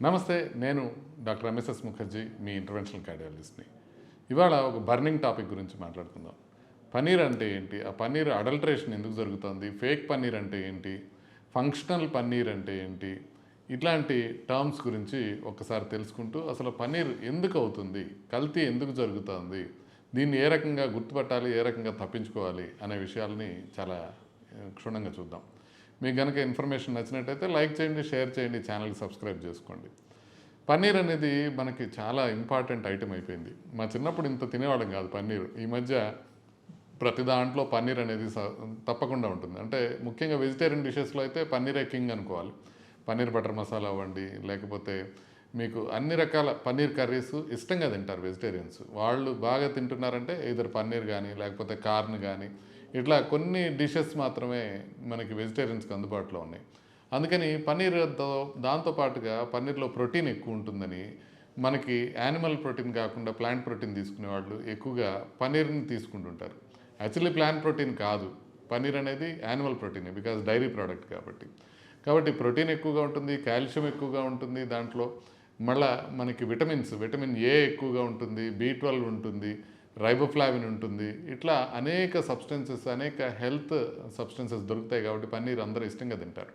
నమస్తే. నేను doctor MSS Mukherjee, మీ interventional కార్డియాలజిస్ట్ని. ఇవాళ ఒక బర్నింగ్ టాపిక్ గురించి మాట్లాడుకుందాం. పన్నీర్ అంటే ఏంటి? ఆ పన్నీర్ అడల్టరేషన్ ఎందుకు జరుగుతుంది? ఫేక్ పన్నీర్ అంటే ఏంటి? ఫంక్షనల్ పన్నీర్ అంటే ఏంటి? ఇట్లాంటి టర్మ్స్ గురించి ఒకసారి తెలుసుకుంటూ అసలు పన్నీర్ ఎందుకు అవుతుంది? కల్తీ ఎందుకు జరుగుతుంది? దీన్ని ఏ రకంగా గుర్తుపట్టాలి? ఏ రకంగా తప్పించుకోవాలి? అనే విషయాల్ని చాలా క్షుణ్ణంగా చూద్దాం. మీకు కనుక ఇన్ఫర్మేషన్ నచ్చినట్టయితే లైక్ చేయండి, షేర్ చేయండి, ఛానల్కి సబ్స్క్రైబ్ చేసుకోండి. పన్నీర్ అనేది మనకి చాలా ఇంపార్టెంట్ ఐటెం అయిపోయింది. మా చిన్నప్పుడు ఇంత తినేవాళ్ళం కాదు పన్నీర్. ఈ మధ్య ప్రతి దాంట్లో పన్నీర్ అనేది తప్పకుండా ఉంటుంది. అంటే ముఖ్యంగా వెజిటేరియన్ డిషెస్లో అయితే పన్నీరే కింగ్ అనుకోవాలి. పన్నీర్ బటర్ మసాలా అవ్వండి, లేకపోతే మీకు అన్ని రకాల పన్నీర్ కర్రీస్ ఇష్టంగా తింటారు వెజిటేరియన్స్. వాళ్ళు బాగా తింటున్నారంటే ఇద్దరు పన్నీర్ కానీ, లేకపోతే కార్న్ కానీ, ఇట్లా కొన్ని డిషెస్ మాత్రమే మనకి వెజిటేరియన్స్కి అందుబాటులో ఉన్నాయి. అందుకని పన్నీర్తో దాంతోపాటుగా పన్నీర్లో ప్రోటీన్ ఎక్కువ ఉంటుందని మనకి యానిమల్ ప్రోటీన్ కాకుండా ప్లాంట్ ప్రోటీన్ తీసుకునే వాళ్ళు ఎక్కువగా పన్నీర్ని తీసుకుంటుంటారు. యాక్చువల్లీ ప్లాంట్ ప్రోటీన్ కాదు, పన్నీర్ అనేది యానిమల్ ప్రోటీనే, బికాజ్ డైరీ ప్రోడక్ట్ కాబట్టి ప్రోటీన్ ఎక్కువగా ఉంటుంది, కాల్షియం ఎక్కువగా ఉంటుంది దాంట్లో. మళ్ళా మనకి విటమిన్ ఏ ఎక్కువగా ఉంటుంది, B12 ఉంటుంది, రైబోఫ్లావిన్ ఉంటుంది. ఇట్లా అనేక సబ్స్టెన్సెస్, అనేక హెల్త్ సబ్స్టెన్సెస్ దొరుకుతాయి కాబట్టి పన్నీర్ అందరూ ఇష్టంగా తింటారు.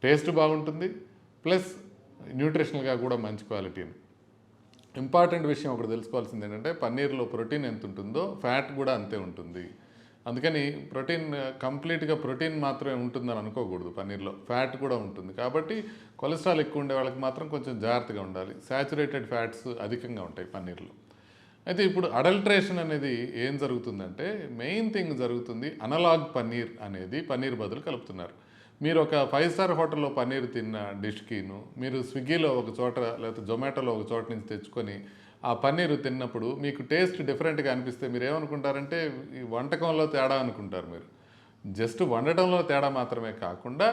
టేస్ట్ బాగుంటుంది, ప్లస్ న్యూట్రిషనల్గా కూడా మంచి క్వాలిటీని. ఇంపార్టెంట్ విషయం ఒకటి తెలుసుకోవాల్సింది ఏంటంటే పన్నీర్లో ప్రోటీన్ ఎంత ఉంటుందో ఫ్యాట్ కూడా అంతే ఉంటుంది. అందుకని కంప్లీట్గా ప్రోటీన్ మాత్రమే ఉంటుందని అనుకోకూడదు. పన్నీర్లో ఫ్యాట్ కూడా ఉంటుంది. కాబట్టి కొలెస్ట్రాల్ ఎక్కువ ఉండే వాళ్ళకి మాత్రం కొంచెం జాగ్రత్తగా ఉండాలి. శాచురేటెడ్ ఫ్యాట్స్ అధికంగా ఉంటాయి పన్నీర్లో. అయితే ఇప్పుడు అడల్ట్రేషన్ అనేది ఏం జరుగుతుందంటే మెయిన్ థింగ్ జరుగుతుంది, అనలాగ్ పన్నీర్ అనేది పన్నీర్ బదులు కలుపుతున్నారు. మీరు ఒక 5 స్టార్ హోటల్లో పన్నీర్ తిన్న డిష్కిను మీరు స్విగ్గీలో ఒక చోట లేకపోతే జొమాటోలో ఒక చోట నుంచి తెచ్చుకొని ఆ పన్నీరు తిన్నప్పుడు మీకు టేస్ట్ డిఫరెంట్గా అనిపిస్తే మీరు ఏమనుకుంటారంటే ఈ వంటకంలో తేడా అనుకుంటారు. మీరు జస్ట్ వండటంలో తేడా మాత్రమే కాకుండా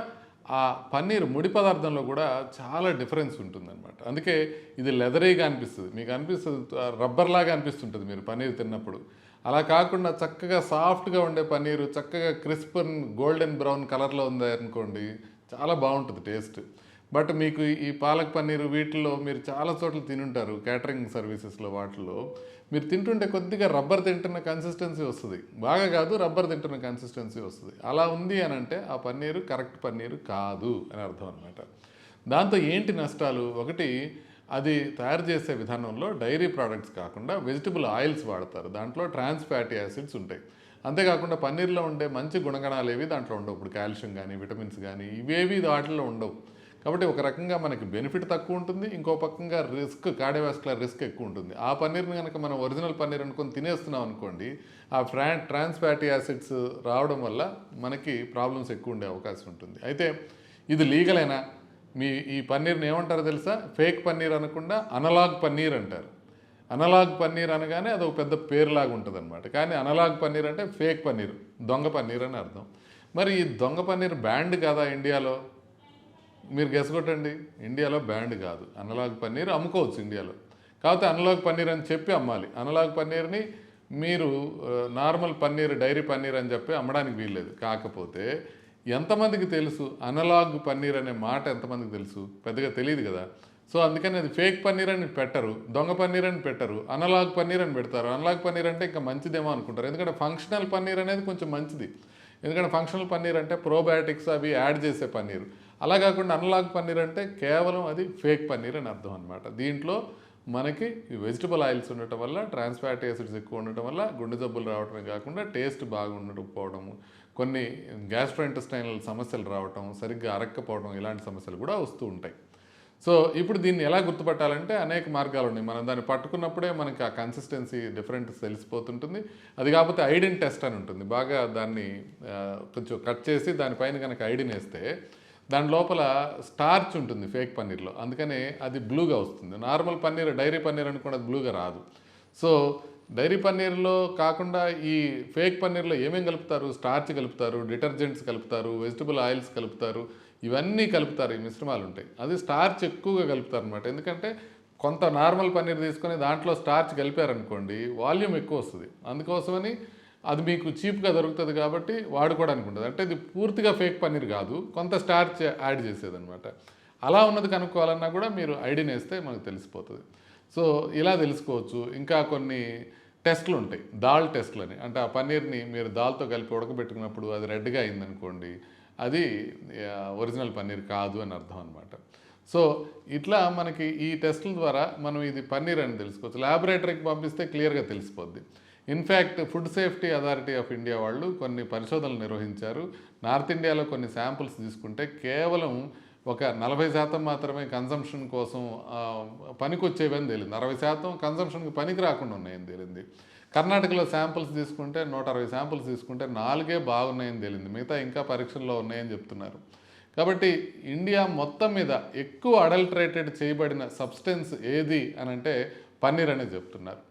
ఆ పన్నీర్ ముడి పదార్థంలో కూడా చాలా డిఫరెన్స్ ఉంటుందన్నమాట. అందుకే ఇది లెదరీగా అనిపిస్తుంది, మీకు అనిపిస్తుంది రబ్బర్ లాగా అనిపిస్తుంటుంది మీరు పన్నీర్ తిన్నప్పుడు. అలా కాకుండా చక్కగా సాఫ్ట్గా ఉండే పన్నీరు, చక్కగా క్రిస్ప్ గోల్డెన్ బ్రౌన్ కలర్లో ఉంది అనుకోండి, చాలా బాగుంటుంది టేస్ట్. బట్ మీకు ఈ పాలక్ పన్నీరు వీటిల్లో మీరు చాలా చోట్ల తినుంటారు, క్యాటరింగ్ సర్వీసెస్లో వాటిల్లో మీరు తింటుంటే కొద్దిగా రబ్బర్ తింటున్న కన్సిస్టెన్సీ వస్తుంది. బాగా కాదు, రబ్బర్ తింటున్న కన్సిస్టెన్సీ వస్తుంది. అలా ఉంది అని అంటే ఆ పన్నీరు కరెక్ట్ పన్నీరు కాదు అని అర్థం అనమాట. దాంతో ఏంటి నష్టాలు? ఒకటి, అది తయారు చేసే విధానంలో డైరీ ప్రోడక్ట్స్ కాకుండా వెజిటబుల్ ఆయిల్స్ వాడతారు. దాంట్లో ట్రాన్స్ ఫ్యాటీ యాసిడ్స్ ఉంటాయి. అంతేకాకుండా పన్నీర్లో ఉండే మంచి గుణగణాలు ఏవి దాంట్లో ఉండవు. ఇప్పుడు కాల్షియం కానీ, విటమిన్స్ కానీ ఇవేవి వాటిల్లో ఉండవు. కాబట్టి ఒక రకంగా మనకి బెనిఫిట్ తక్కువ ఉంటుంది, ఇంకో పక్కంగా కార్డియోవాస్కులర్ రిస్క్ ఎక్కువ ఉంటుంది. ఆ పన్నీర్ని కనుక మనం ఒరిజినల్ పన్నీర్ అనుకొని తినేస్తున్నాం అనుకోండి, ఆ ట్రాన్స్ ఫ్యాటీ యాసిడ్స్ రావడం వల్ల మనకి ప్రాబ్లమ్స్ ఎక్కువ ఉండే అవకాశం ఉంటుంది. అయితే ఇది లీగలేనా? ఈ పన్నీర్ని ఏమంటారో తెలుసా? ఫేక్ పన్నీర్ అనకుండా అనలాగ్ పన్నీర్ అంటారు. అనలాగ్ పన్నీర్ అనగానే అదొక పెద్ద పేరులాగా ఉంటుంది అనమాట. కానీ అనలాగ్ పన్నీర్ అంటే ఫేక్ పన్నీర్, దొంగ పన్నీర్ అని అర్థం. మరి ఈ దొంగ పన్నీర్ బ్యాండ్ కాదా ఇండియాలో? మీరు గెస్ కొట్టండి. ఇండియాలో బ్యాండ్ కాదు. అనలాగ్ పన్నీర్ అమ్ముకోవచ్చు ఇండియాలో, కాకపోతే అనలాగ్ పన్నీర్ అని చెప్పి అమ్మాలి. అనలాగ్ పన్నీర్ని మీరు నార్మల్ పన్నీర్, డైరీ పన్నీర్ అని చెప్పి అమ్మడానికి వీల్లేదు. కాకపోతే ఎంతమందికి తెలుసు అనలాగ్ పన్నీర్ అనే మాట? ఎంతమందికి తెలుసు? పెద్దగా తెలియదు కదా. సో అందుకని అది ఫేక్ పన్నీర్ అని పెట్టరు, దొంగ పన్నీర్ అని పెట్టరు, అనలాగ్ పన్నీర్ అని పెడతారు. అనలాగ్ పన్నీర్ అంటే ఇంకా మంచిదేమో అనుకుంటారు. ఎందుకంటే ఫంక్షనల్ పన్నీర్ అనేది కొంచెం మంచిది. ఎందుకంటే ఫంక్షనల్ పన్నీర్ అంటే ప్రోబయాటిక్స్ అవి యాడ్ చేసే పన్నీర్. అలా కాకుండా అనలాగ్ పన్నీర్ అంటే కేవలం అది ఫేక్ పన్నీర్ అని అర్థం అనమాట. దీంట్లో మనకి వెజిటబుల్ ఆయిల్స్ ఉండటం వల్ల, ట్రాన్స్ ఫ్యాటీ యాసిడ్స్ ఎక్కువ ఉండటం వల్ల గుండె జబ్బులు రావడమే కాకుండా టేస్ట్ బాగుండకపోవడము, కొన్ని గ్యాస్ట్రోఇంటెస్టైనల్ సమస్యలు రావటం, సరిగ్గా అరక్కపోవడం, ఇలాంటి సమస్యలు కూడా వస్తూ ఉంటాయి. సో ఇప్పుడు దీన్ని ఎలా గుర్తుపట్టాలంటే అనేక మార్గాలు ఉన్నాయి. మనం దాన్ని పట్టుకున్నప్పుడే మనకి ఆ కన్సిస్టెన్సీ డిఫరెంట్ తెలిసిపోతుంటుంది. అది కాకపోతే ఐడిన్ టెస్ట్ అని ఉంటుంది. బాగా దాన్ని కొంచెం కట్ చేసి దానిపైన కనుక ఐడిన్ వేస్తే దాని లోపల స్టార్చ్ ఉంటుంది ఫేక్ పన్నీర్లో, అందుకనే అది బ్లూగా వస్తుంది. నార్మల్ పన్నీర్, డైరీ పన్నీర్ అనుకోండి, అది బ్లూగా రాదు. సో డైరీ పన్నీర్లో కాకుండా ఈ ఫేక్ పన్నీర్లో ఏమేమి కలుపుతారు? స్టార్చ్ కలుపుతారు, డిటర్జెంట్స్ కలుపుతారు, వెజిటబుల్ ఆయిల్స్ కలుపుతారు, ఇవన్నీ కలుపుతారు. ఈ మిశ్రమాలు ఉంటాయి. అది స్టార్చ్ ఎక్కువగా కలుపుతారు అనమాట. ఎందుకంటే కొంత నార్మల్ పన్నీర్ తీసుకొని దాంట్లో స్టార్చ్ కలిపారనుకోండి, వాల్యూమ్ ఎక్కువ వస్తుంది. అందుకోసమని అది మీకు చీప్గా దొరుకుతుంది కాబట్టి వాడుకోవడానికి ఉంటుంది. అంటే ఇది పూర్తిగా ఫేక్ పన్నీర్ కాదు, కొంత స్టార్చ్ యాడ్ చేసేదనమాట. అలా ఉన్నది కనుక్కోవాలన్నా కూడా మీరు ఐడిని వేస్తే మనకు తెలిసిపోతుంది. సో ఇలా తెలుసుకోవచ్చు. ఇంకా కొన్ని టెస్టులు ఉంటాయి, దాల్ టెస్టులు అని. అంటే ఆ పన్నీర్ని మీరు దాల్తో కలిపి ఉడకబెట్టుకున్నప్పుడు అది రెడ్గా అయిందనుకోండి, అది ఒరిజినల్ పన్నీర్ కాదు అని అర్థం అనమాట. సో ఇట్లా మనకి ఈ టెస్టుల ద్వారా మనం ఇది పన్నీర్ అని తెలుసుకోవచ్చు. ల్యాబొరేటరీకి పంపిస్తే క్లియర్గా తెలిసిపోద్ది. In fact food safety authority of India వాళ్ళు కొన్ని పరిశోధనలు నిర్వహించారు. నార్త్ ఇండియాలో కొన్ని శాంపుల్స్ తీసుకుంటే కేవలం ఒక 40% మాత్రమే కన్సంప్షన్ కోసం పనికొచ్చేవని తేలింది. 60% కన్సంప్షన్కి పనికి రాకుండా ఉన్నాయని తేలింది. కర్ణాటకలో శాంపుల్స్ తీసుకుంటే 160 శాంపుల్స్ తీసుకుంటే 4 బాగున్నాయని తేలింది. మిగతా ఇంకా పరీక్షల్లో ఉన్నాయని చెప్తున్నారు. కాబట్టి ఇండియా మొత్తం మీద ఎక్కువ అడల్టరేటెడ్ చేయబడిన సబ్స్టెన్స్ ఏది అని అంటే పన్నీర్ అనేది చెప్తున్నారు.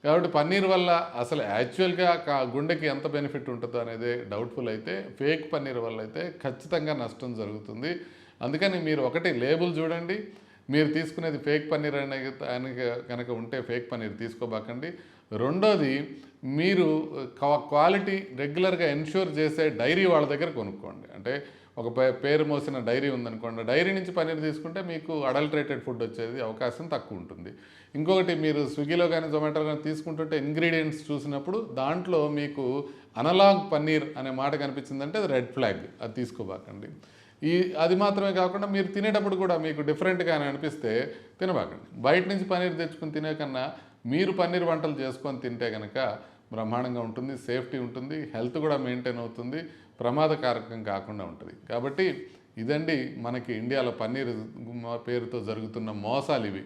కాబట్టి పన్నీర్ వల్ల అసలు యాక్చువల్గా గుండెకి ఎంత బెనిఫిట్ ఉంటుందో అనేది డౌట్ఫుల్ అయితే, ఫేక్ పన్నీర్ వల్ల అయితే ఖచ్చితంగా నష్టం జరుగుతుంది. అందుకని మీరు ఒకటి లేబుల్ చూడండి. మీరు తీసుకునేది ఫేక్ పన్నీర్ అని కనుక ఉంటే ఫేక్ పన్నీర్ తీసుకోబాకండి. రెండోది, మీరు క్వాలిటీ రెగ్యులర్గా ఎన్ష్యూర్ చేసే డైరీ వాళ్ళ దగ్గర కొనుక్కోండి. అంటే ఒక పేరు మోసిన డైరీ ఉందనుకోండి, డైరీ నుంచి పన్నీర్ తీసుకుంటే మీకు అడల్టరేటెడ్ ఫుడ్ వచ్చేది అవకాశం తక్కువ ఉంటుంది. ఇంకొకటి, మీరు స్విగ్గీలో కానీ జొమాటోలో కానీ తీసుకుంటుంటే ఇంగ్రీడియంట్స్ చూసినప్పుడు దాంట్లో మీకు అనలాగ్ పన్నీర్ అనే మాట కనిపించిందంటే అది రెడ్ ఫ్లాగ్, అది తీసుకోబాకండి. అది మాత్రమే కాకుండా మీరు తినేటప్పుడు కూడా మీకు డిఫరెంట్గా అనిపిస్తే తినబాకండి. బయట నుంచి పన్నీర్ తెచ్చుకుని తినే కన్నా మీరు పన్నీర్ వంటలు చేసుకొని తింటే కనుక బ్రహ్మాండంగా ఉంటుంది, సేఫ్టీ ఉంటుంది, హెల్త్ కూడా మెయింటైన్ అవుతుంది, ప్రమాదకారకం కాకుండా ఉంటుంది. కాబట్టి ఇదండి మనకి ఇండియాలో పన్నీర్ పేరుతో జరుగుతున్న మోసాలు ఇవి.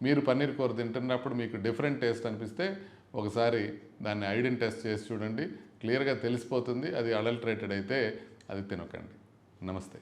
మీరు పన్నీర్ కూర తింటున్నప్పుడు మీకు డిఫరెంట్ టేస్ట్ అనిపిస్తే ఒకసారి దాన్ని ఐడెంటిటీ టెస్ట్ చేసి చూడండి, క్లియర్గా తెలిసిపోతుంది. అది అడల్టరేటెడ్ అయితే అది తినకండి. నమస్తే.